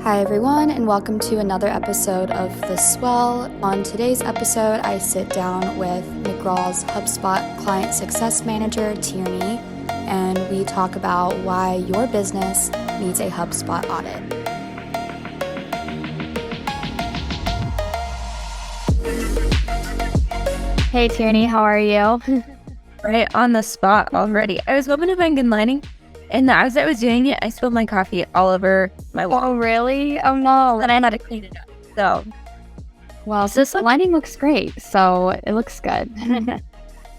Hi everyone, and welcome to another episode of the Swell. On today's episode, I sit down with McGraw's HubSpot Client Success Manager, Tierney, and we talk about why your business needs a HubSpot audit. Hey Tierney, how are you? Right on the spot already. I was hoping to find good lighting, and as I was doing it, I spilled my coffee all over my wall. Oh really? Oh no. And I had to clean it up. So, well, this lighting looks great, so it looks good.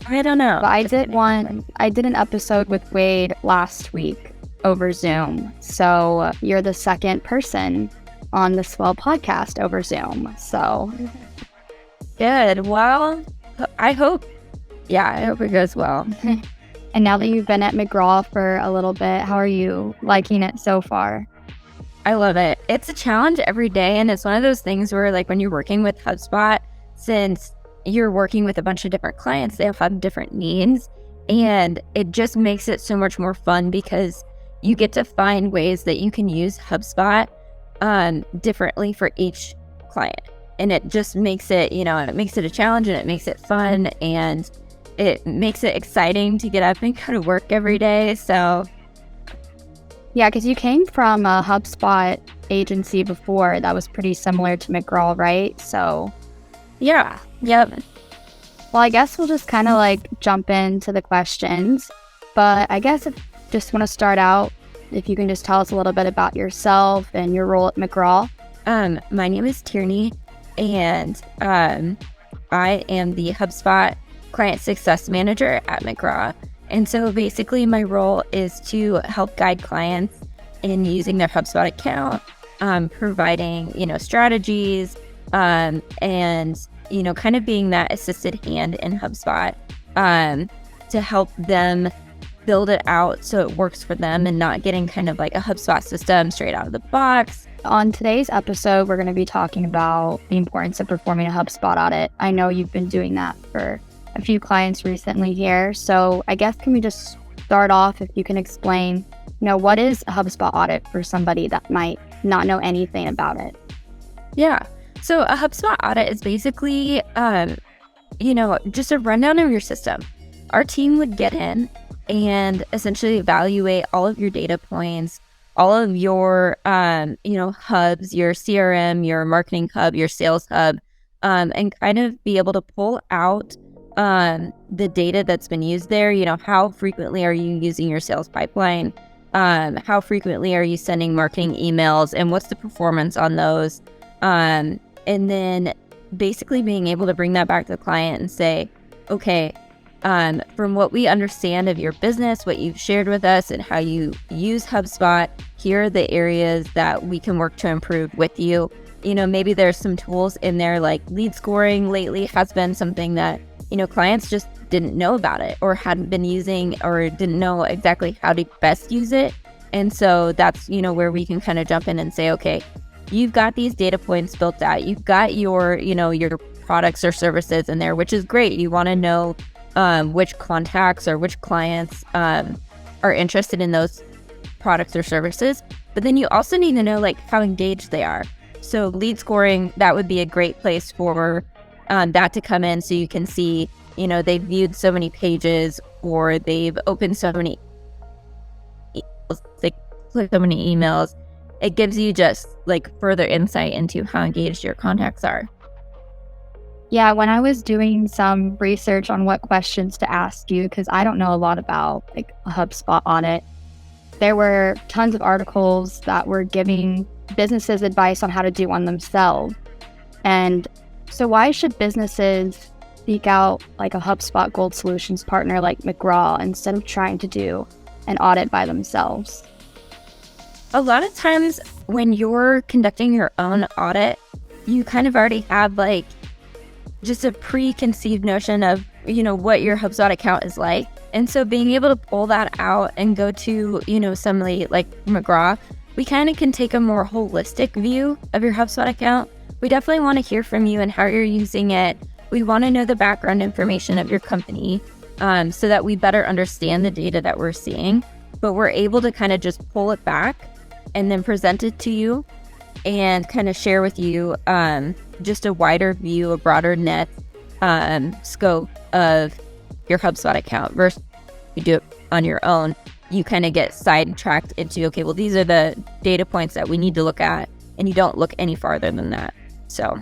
I don't know. But I did an episode with Wade last week over Zoom. So you're the second person on the Swell podcast over Zoom. So good. Well, I hope it goes well. And now that you've been at McGraw for a little bit, how are you liking it so far? I love it. It's a challenge every day, and it's one of those things where, like, when you're working with HubSpot, since you're working with a bunch of different clients, they all have different needs, and it just makes it so much more fun because you get to find ways that you can use HubSpot differently for each client. And it just makes it, it makes it a challenge, and it makes it fun, and it makes it exciting to get up and go to work every day. So yeah, because you came from a HubSpot agency before that was pretty similar to McGraw, right? So yeah, yep. Well, I guess we'll just kind of jump into the questions. But I guess just want to start out, if you can just tell us a little bit about yourself and your role at McGraw. My name is Tierney, and I am the HubSpot Client Success Manager at McGraw. And so basically my role is to help guide clients in using their HubSpot account, providing, strategies, and, kind of being that assisted hand in HubSpot to help them build it out so it works for them and not getting kind of like a HubSpot system straight out of the box. On today's episode, we're going to be talking about the importance of performing a HubSpot audit. I know you've been doing that for a few clients recently here. So I guess can we just start off if you can explain, what is a HubSpot audit for somebody that might not know anything about it? Yeah. So a HubSpot audit is basically, just a rundown of your system. Our team would get in and essentially evaluate all of your data points, all of your, hubs, your CRM, your marketing hub, your sales hub, and kind of be able to pull out the data that's been used there. How frequently are you using your sales pipeline? How frequently are you sending marketing emails, and what's the performance on those? And then basically being able to bring that back to the client and say, okay, from what we understand of your business, what you've shared with us and how you use HubSpot, here are the areas that we can work to improve with you. Maybe there's some tools in there like lead scoring lately has been something that, clients just didn't know about it or hadn't been using or didn't know exactly how to best use it. And so that's, where we can kind of jump in and say, okay, you've got these data points built out. You've got your, your products or services in there, which is great. You want to know which contacts or which clients are interested in those products or services. But then you also need to know how engaged they are. So lead scoring, that would be a great place for that to come in, so you can see, they've viewed so many pages or they've opened so many emails, they click so many emails. It gives you just further insight into how engaged your contacts are. Yeah, when I was doing some research on what questions to ask you, because I don't know a lot about a HubSpot audit, there were tons of articles that were giving businesses advice on how to do one themselves. And so why should businesses seek out a HubSpot Gold Solutions partner like McGraw instead of trying to do an audit by themselves? A lot of times when you're conducting your own audit, you kind of already have just a preconceived notion of, what your HubSpot account is like. And so being able to pull that out and go to, somebody like McGraw, we kind of can take a more holistic view of your HubSpot account. We definitely want to hear from you and how you're using it. We want to know the background information of your company so that we better understand the data that we're seeing. But we're able to kind of just pull it back and then present it to you and kind of share with you just a wider view, a broader net scope of your HubSpot account versus you do it on your own. You kind of get sidetracked into, okay, well, these are the data points that we need to look at, and you don't look any farther than that. So,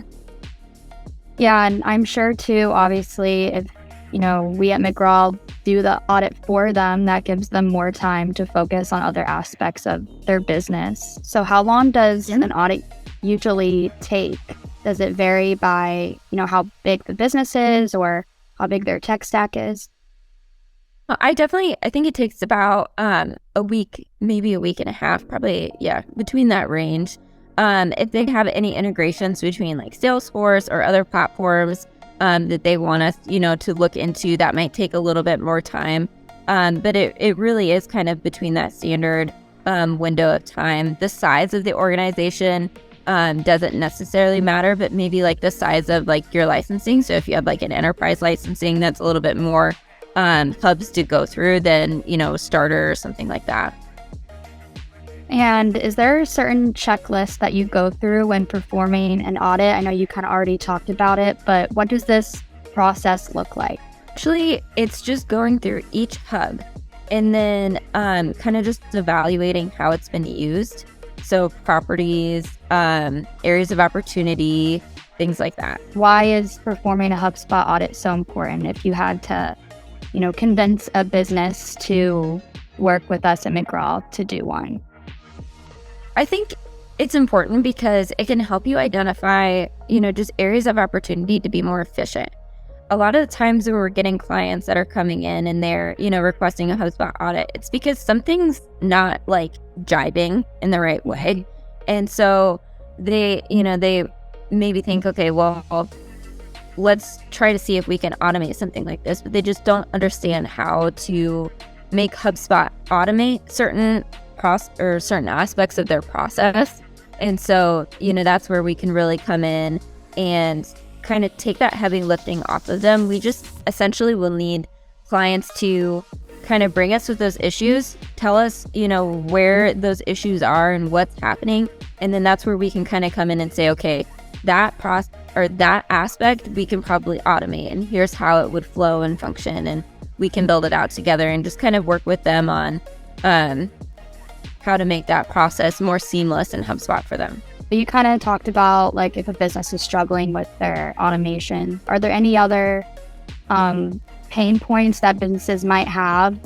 yeah, and I'm sure too, obviously, if we at McGraw do the audit for them, that gives them more time to focus on other aspects of their business. So how long does an audit usually take? Does it vary by, how big the business is or how big their tech stack is? I think it takes about a week, maybe a week and a half, probably, between that range. If they have any integrations between like Salesforce or other platforms that they want us, to look into, that might take a little bit more time. But it really is kind of between that standard window of time. The size of the organization doesn't necessarily matter, but maybe like the size of like your licensing. So if you have like an enterprise licensing, that's a little bit more hubs to go through than, a starter or something like that. And is there a certain checklist that you go through when performing an audit? I know you kind of already talked about it, but what does this process look like? Actually, it's just going through each hub and then kind of just evaluating how it's been used. So properties, areas of opportunity, things like that. Why is performing a HubSpot audit so important if you had to convince a business to work with us at McGraw to do one? I think it's important because it can help you identify, just areas of opportunity to be more efficient. A lot of the times when we're getting clients that are coming in and they're, requesting a HubSpot audit, it's because something's not like jiving in the right way. And so they maybe think, okay, well, let's try to see if we can automate something like this, but they just don't understand how to make HubSpot automate certain aspects of their process. And so, that's where we can really come in and kind of take that heavy lifting off of them. We just essentially will need clients to kind of bring us with those issues, tell us, where those issues are and what's happening. And then that's where we can kind of come in and say, okay, that aspect we can probably automate, and here's how it would flow and function, and we can build it out together and just kind of work with them on how to make that process more seamless in HubSpot for them. You kind of talked about like if a business is struggling with their automation. Are there any other pain points that businesses might have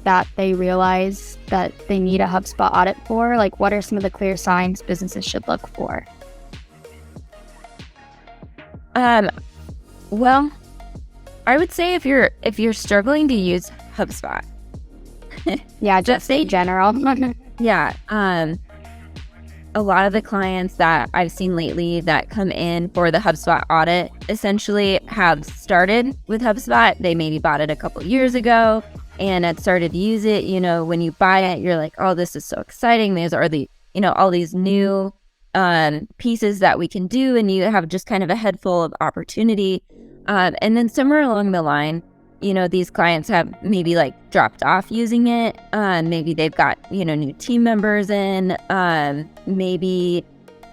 that they realize that they need a HubSpot audit for? Like, what are some of the clear signs businesses should look for? Well, I would say if you're struggling to use HubSpot, yeah, just in general. Yeah. A lot of the clients that I've seen lately that come in for the HubSpot audit essentially have started with HubSpot. They maybe bought it a couple years ago and had started to use it. When you buy it, you're like, oh, this is so exciting. These are all these new pieces that we can do. And you have just kind of a head full of opportunity. And then somewhere along the line, these clients have maybe like dropped off using it. Maybe they've got, new team members in. Maybe,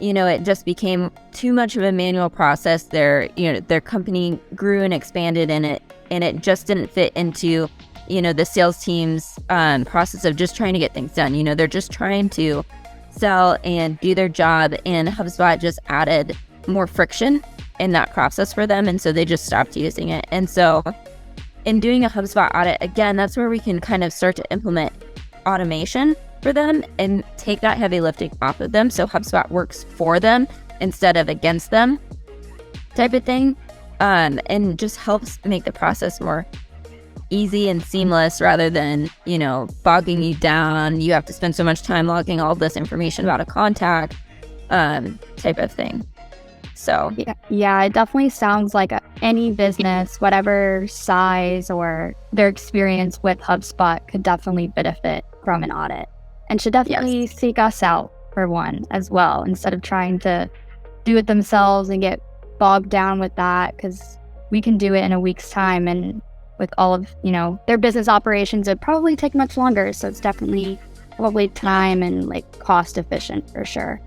it just became too much of a manual process. Their company grew and expanded in it, and it just didn't fit into, the sales team's process of just trying to get things done. They're just trying to sell and do their job, and HubSpot just added more friction in that process for them. And so they just stopped using it. And so in doing a HubSpot audit, again, that's where we can kind of start to implement automation for them and take that heavy lifting off of them. So HubSpot works for them instead of against them type of thing. And just helps make the process more easy and seamless rather than, bogging you down. You have to spend so much time logging all this information about a contact type of thing. So yeah, it definitely sounds like any business, whatever size or their experience with HubSpot, could definitely benefit from an audit and should definitely seek us out for one as well, instead of trying to do it themselves and get bogged down with that, because we can do it in a week's time, and with all of their business operations, it'd probably take much longer. So it's definitely probably time and like cost efficient for sure.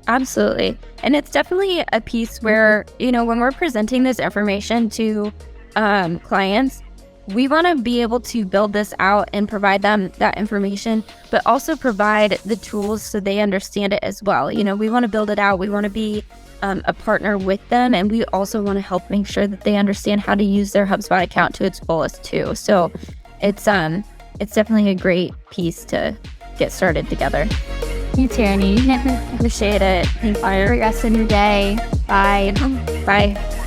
Absolutely. And it's definitely a piece where, when we're presenting this information to clients, we want to be able to build this out and provide them that information, but also provide the tools so they understand it as well. We want to build it out. We want to be a partner with them. And we also want to help make sure that they understand how to use their HubSpot account to its fullest too. So it's definitely a great piece to get started together. Thank you, Tierney. Appreciate it. Thanks for the rest of your day. Bye. Bye.